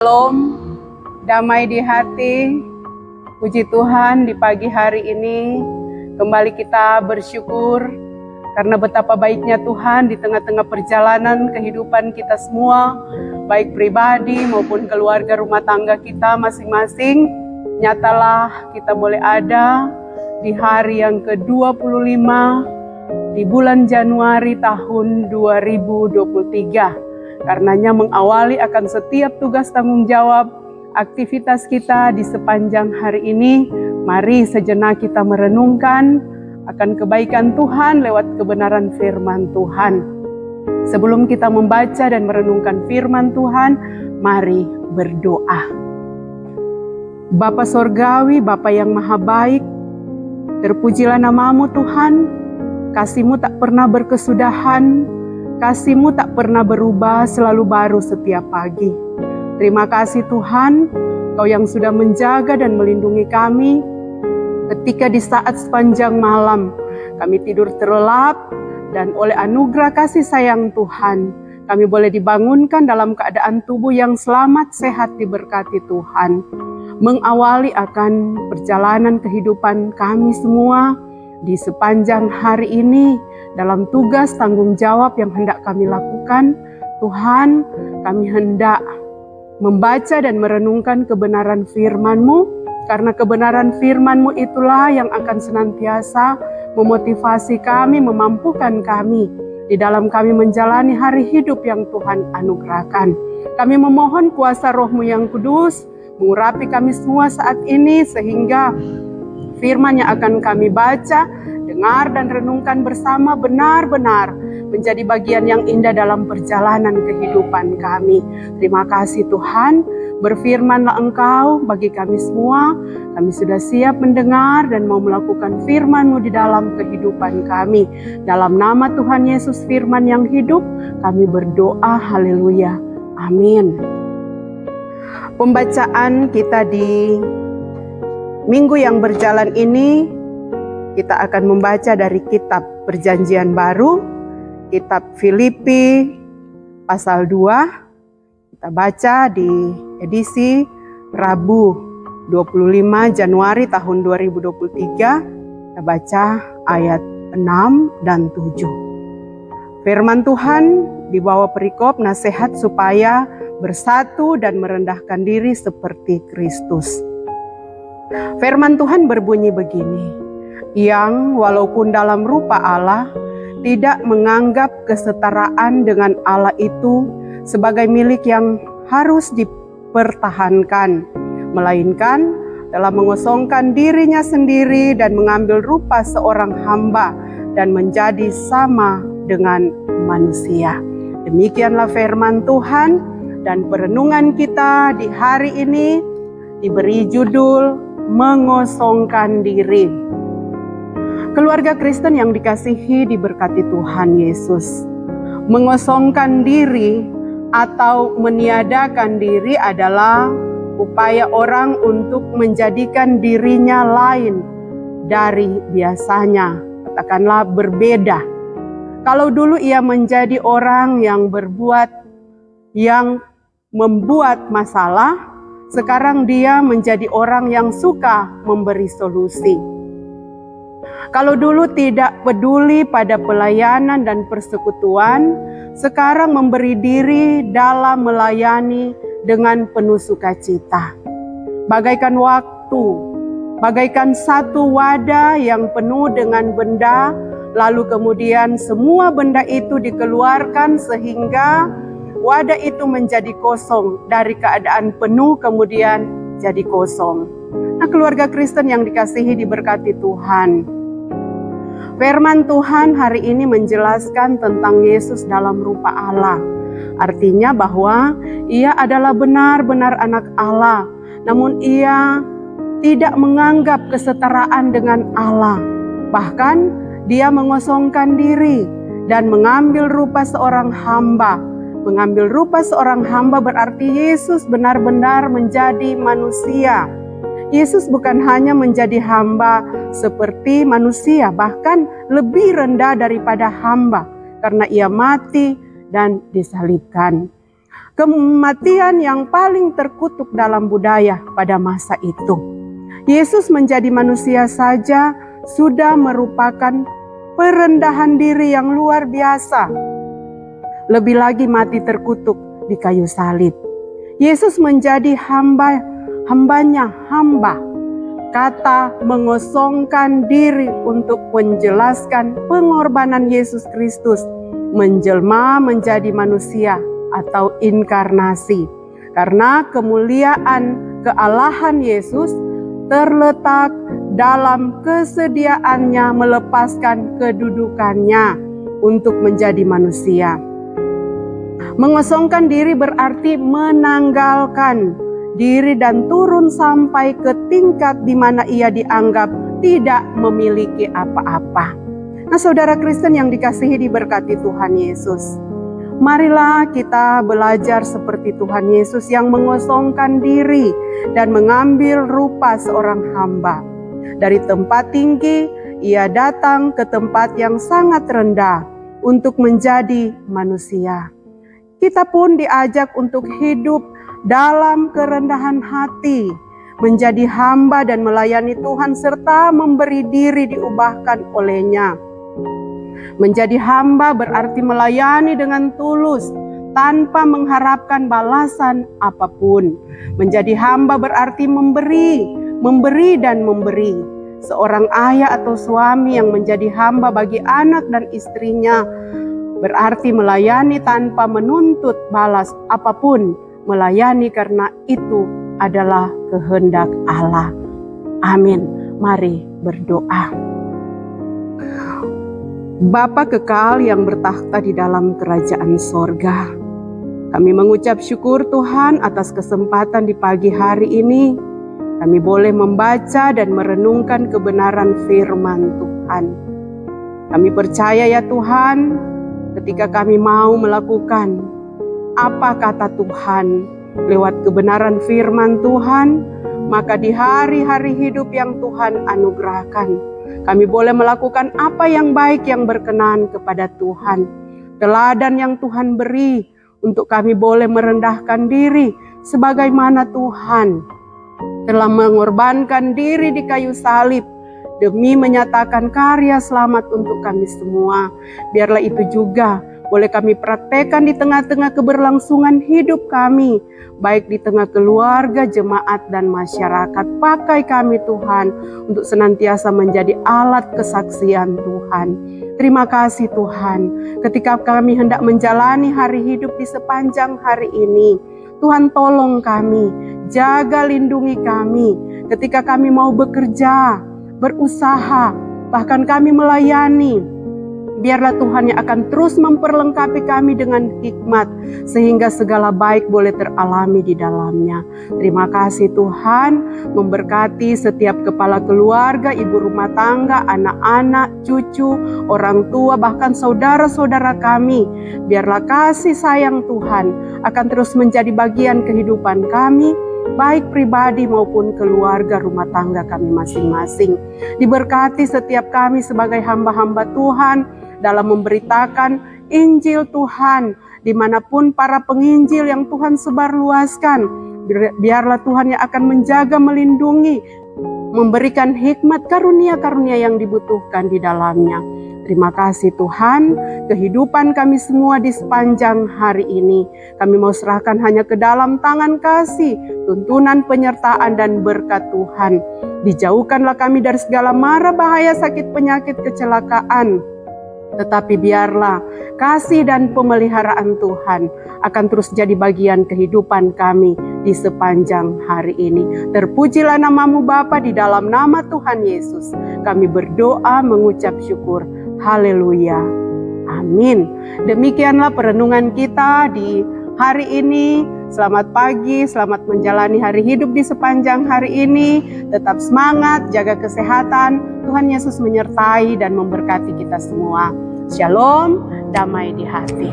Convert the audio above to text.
Shalom, damai di hati. Puji Tuhan, di pagi hari ini kembali kita bersyukur karena betapa baiknya Tuhan di tengah-tengah perjalanan kehidupan kita semua, baik pribadi maupun keluarga rumah tangga kita masing-masing. Nyatalah kita boleh ada di hari yang ke-25 di bulan Januari tahun 2023. Karenanya mengawali akan setiap tugas tanggung jawab aktivitas kita di sepanjang hari ini, mari sejenak kita merenungkan akan kebaikan Tuhan lewat kebenaran firman Tuhan. Sebelum kita membaca dan merenungkan firman Tuhan, mari berdoa. Bapa Sorgawi, Bapa yang maha baik, terpujilah nama-Mu Tuhan, kasih-Mu tak pernah berkesudahan, kasih-Mu tak pernah berubah, selalu baru setiap pagi. Terima kasih Tuhan, Kau yang sudah menjaga dan melindungi kami ketika di saat sepanjang malam kami tidur terlelap, dan oleh anugerah kasih sayang Tuhan, kami boleh dibangunkan dalam keadaan tubuh yang selamat, sehat, diberkati Tuhan. Mengawali akan perjalanan kehidupan kami semua di sepanjang hari ini, dalam tugas tanggung jawab yang hendak kami lakukan, Tuhan, kami hendak membaca dan merenungkan kebenaran firman-Mu, karena kebenaran firman-Mu itulah yang akan senantiasa memotivasi kami, memampukan kami di dalam kami menjalani hari hidup yang Tuhan anugerahkan. Kami memohon kuasa Roh-Mu yang kudus mengurapi kami semua saat ini, sehingga firman yang akan kami baca, dengar dan renungkan bersama benar-benar menjadi bagian yang indah dalam perjalanan kehidupan kami. Terima kasih Tuhan, berfirmanlah Engkau bagi kami semua. Kami sudah siap mendengar dan mau melakukan firman-Mu di dalam kehidupan kami. Dalam nama Tuhan Yesus firman yang hidup, kami berdoa, haleluya, amin. Pembacaan kita di minggu yang berjalan ini, kita akan membaca dari kitab Perjanjian Baru, kitab Filipi pasal 2. Kita baca di edisi Rabu 25 Januari tahun 2023. Kita baca ayat 6 dan 7. Firman Tuhan di bawah perikop nasihat supaya bersatu dan merendahkan diri seperti Kristus. Firman Tuhan berbunyi begini, yang walaupun dalam rupa Allah, tidak menganggap kesetaraan dengan Allah itu sebagai milik yang harus dipertahankan, melainkan telah mengosongkan dirinya sendiri dan mengambil rupa seorang hamba dan menjadi sama dengan manusia. Demikianlah firman Tuhan, dan perenungan kita di hari ini diberi judul mengosongkan diri. Keluarga Kristen yang dikasihi, diberkati Tuhan Yesus. Mengosongkan diri atau meniadakan diri adalah upaya orang untuk menjadikan dirinya lain dari biasanya, katakanlah berbeda. Kalau dulu ia menjadi orang yang membuat masalah, sekarang dia menjadi orang yang suka memberi solusi. Kalau dulu tidak peduli pada pelayanan dan persekutuan, sekarang memberi diri dalam melayani dengan penuh sukacita. Bagaikan waktu, bagaikan satu wadah yang penuh dengan benda, lalu kemudian semua benda itu dikeluarkan sehingga wadah itu menjadi kosong, dari keadaan penuh kemudian jadi kosong. Nah, keluarga Kristen yang dikasihi, diberkati Tuhan. Firman Tuhan hari ini menjelaskan tentang Yesus dalam rupa Allah. Artinya bahwa ia adalah benar-benar anak Allah, namun ia tidak menganggap kesetaraan dengan Allah. Bahkan dia mengosongkan diri dan mengambil rupa seorang hamba. Mengambil rupa seorang hamba berarti Yesus benar-benar menjadi manusia. Yesus bukan hanya menjadi hamba seperti manusia, bahkan lebih rendah daripada hamba karena ia mati dan disalibkan. Kematian yang paling terkutuk dalam budaya pada masa itu. Yesus menjadi manusia saja sudah merupakan perendahan diri yang luar biasa. Lebih lagi mati terkutuk di kayu salib. Yesus menjadi hambanya hamba. Kata mengosongkan diri untuk menjelaskan pengorbanan Yesus Kristus menjelma menjadi manusia atau inkarnasi. Karena kemuliaan kealahan Yesus terletak dalam kesediaannya melepaskan kedudukannya untuk menjadi manusia. Mengosongkan diri berarti menanggalkan diri dan turun sampai ke tingkat di mana ia dianggap tidak memiliki apa-apa. Nah, saudara Kristen yang dikasihi diberkati Tuhan Yesus, marilah kita belajar seperti Tuhan Yesus yang mengosongkan diri dan mengambil rupa seorang hamba. Dari tempat tinggi, ia datang ke tempat yang sangat rendah untuk menjadi manusia. Kita pun diajak untuk hidup dalam kerendahan hati, menjadi hamba dan melayani Tuhan serta memberi diri diubahkan olehnya. Menjadi hamba berarti melayani dengan tulus tanpa mengharapkan balasan apapun. Menjadi hamba berarti memberi dan memberi. Seorang ayah atau suami yang menjadi hamba bagi anak dan istrinya berarti melayani tanpa menuntut balas apapun. Melayani karena itu adalah kehendak Allah. Amin. Mari berdoa. Bapa kekal yang bertakhta di dalam kerajaan sorga, kami mengucap syukur Tuhan atas kesempatan di pagi hari ini. Kami boleh membaca dan merenungkan kebenaran firman Tuhan. Kami percaya ya Tuhan, ketika kami mau melakukan apa kata Tuhan lewat kebenaran firman Tuhan, maka di hari-hari hidup yang Tuhan anugerahkan, kami boleh melakukan apa yang baik yang berkenan kepada Tuhan. Teladan yang Tuhan beri untuk kami boleh merendahkan diri sebagaimana Tuhan telah mengorbankan diri di kayu salib demi menyatakan karya selamat untuk kami semua. Biarlah itu juga boleh kami praktekkan di tengah-tengah keberlangsungan hidup kami, baik di tengah keluarga, jemaat, dan masyarakat. Pakai kami Tuhan untuk senantiasa menjadi alat kesaksian Tuhan. Terima kasih Tuhan, ketika kami hendak menjalani hari hidup di sepanjang hari ini, Tuhan tolong kami, jaga lindungi kami, ketika kami mau bekerja, berusaha, bahkan kami melayani. Biarlah Tuhan yang akan terus memperlengkapi kami dengan hikmat, sehingga segala baik boleh teralami di dalamnya. Terima kasih Tuhan, memberkati setiap kepala keluarga, ibu rumah tangga, anak-anak, cucu, orang tua, bahkan saudara-saudara kami. Biarlah kasih sayang Tuhan akan terus menjadi bagian kehidupan kami, baik pribadi maupun keluarga rumah tangga kami masing-masing. Diberkati setiap kami sebagai hamba-hamba Tuhan dalam memberitakan Injil Tuhan dimanapun para penginjil yang Tuhan sebarluaskan. Biarlah Tuhan yang akan menjaga, melindungi, memberikan hikmat karunia-karunia yang dibutuhkan di dalamnya. Terima kasih Tuhan, kehidupan kami semua di sepanjang hari ini kami mau serahkan hanya ke dalam tangan kasih, tuntunan, penyertaan, dan berkat Tuhan. Dijauhkanlah kami dari segala mara bahaya, sakit, penyakit, kecelakaan. Tetapi biarlah kasih dan pemeliharaan Tuhan akan terus jadi bagian kehidupan kami di sepanjang hari ini. Terpujilah namamu Bapa, di dalam nama Tuhan Yesus kami berdoa mengucap syukur. Haleluya. Amin. Demikianlah perenungan kita di hari ini. Selamat pagi, selamat menjalani hari hidup di sepanjang hari ini. Tetap semangat, jaga kesehatan. Tuhan Yesus menyertai dan memberkati kita semua. Shalom, damai di hati.